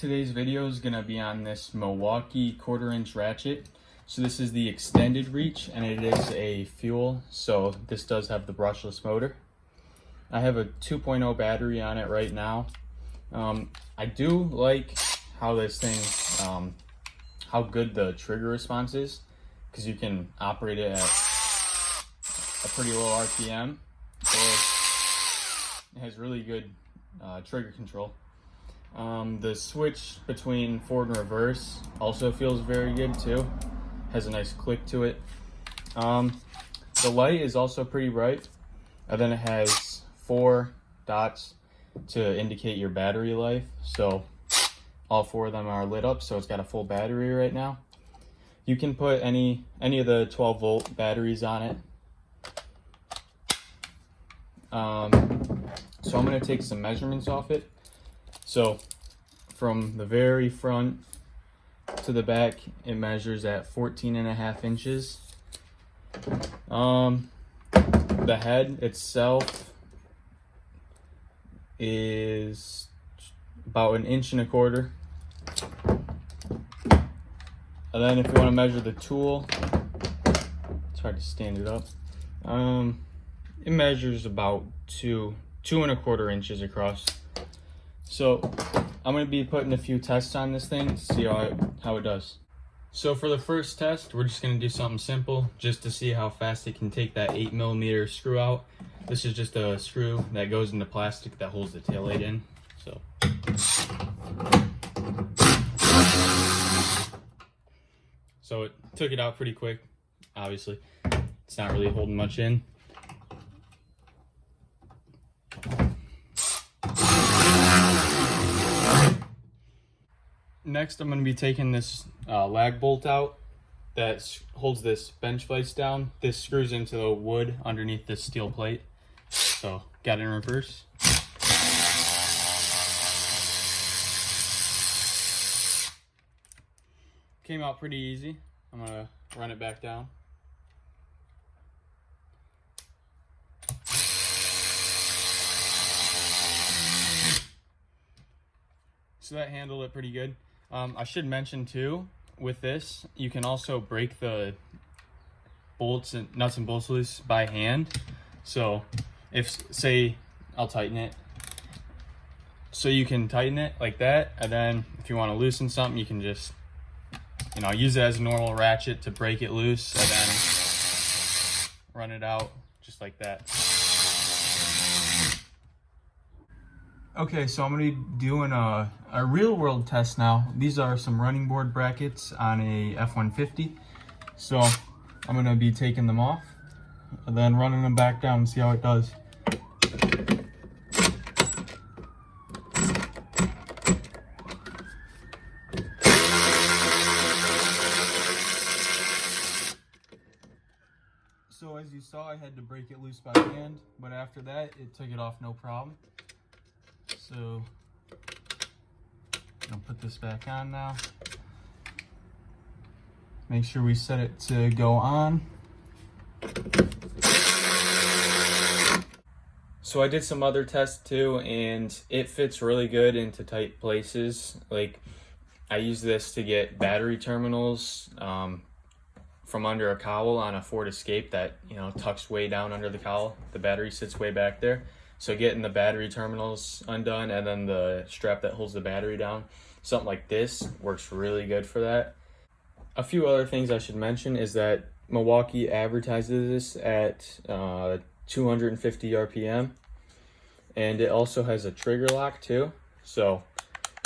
Today's video is going to be on this Milwaukee 1/4" ratchet. So this is the extended reach and it is a fuel, so this does have the brushless motor. I have a 2.0 battery on it right now. I do like how this thing, how good the trigger response is, because you can operate it at a pretty low RPM. It has really good trigger control. The switch between forward and reverse also feels very good too. Has a nice click to it. The light is also pretty bright, and then it has 4 dots to indicate your battery life. So all 4 of them are lit up, so it's got a full battery right now. You can put any of the 12-volt batteries on it. So I'm going to take some measurements off it. So from the very front to the back, it measures at 14.5 inches. The head itself is about 1.25 inches. And then if you want to measure the tool, it's hard to stand it up. It measures about 2.25 inches across. So I'm going to be putting a few tests on this thing to see how it does. So for the first test, we're just going to do something simple just to see how fast it can take that 8mm screw out. This is just a screw that goes into plastic that holds the taillight in. So it took it out pretty quick. Obviously, it's not really holding much in. Next, I'm going to be taking this lag bolt out that holds this bench vise down. This screws into the wood underneath this steel plate. So, got it in reverse. Came out pretty easy. I'm going to run it back down. So that handled it pretty good. I should mention too, with this, you can also break the bolts and nuts and bolts loose by hand. So if, say, I'll tighten it. So you can tighten it like that, and then if you want to loosen something, you can just, use it as a normal ratchet to break it loose, and then run it out just like that. Okay, so I'm going to be doing a real world test now. These are some running board brackets on a F-150. So I'm going to be taking them off and then running them back down and see how it does. So as you saw, I had to break it loose by hand, but after that, it took it off no problem. So I'll put this back on now. Make sure we set it to go on. So I did some other tests too, and it fits really good into tight places. Like, I use this to get battery terminals from under a cowl on a Ford Escape that tucks way down under the cowl. The battery sits way back there. So getting the battery terminals undone and then the strap that holds the battery down, something like this works really good for that. A few other things I should mention is that Milwaukee advertises this at 250 RPM, and it also has a trigger lock too. So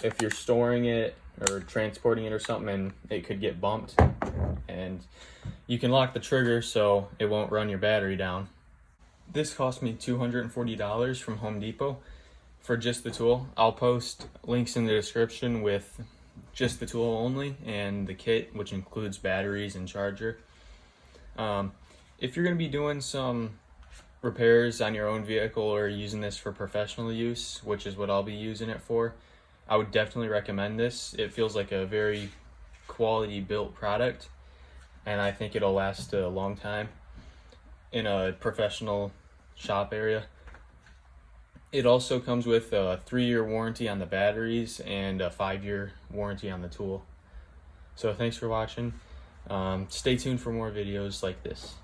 if you're storing it or transporting it or something and it could get bumped, and you can lock the trigger so it won't run your battery down. This cost me $240 from Home Depot for just the tool. I'll post links in the description with just the tool only and the kit, which includes batteries and charger. If you're going to be doing some repairs on your own vehicle or using this for professional use, which is what I'll be using it for, I would definitely recommend this. It feels like a very quality built product, and I think it'll last a long time in a professional shop area. It also comes with a 3-year warranty on the batteries and a 5-year warranty on the tool. So thanks for watching. Stay tuned for more videos like this.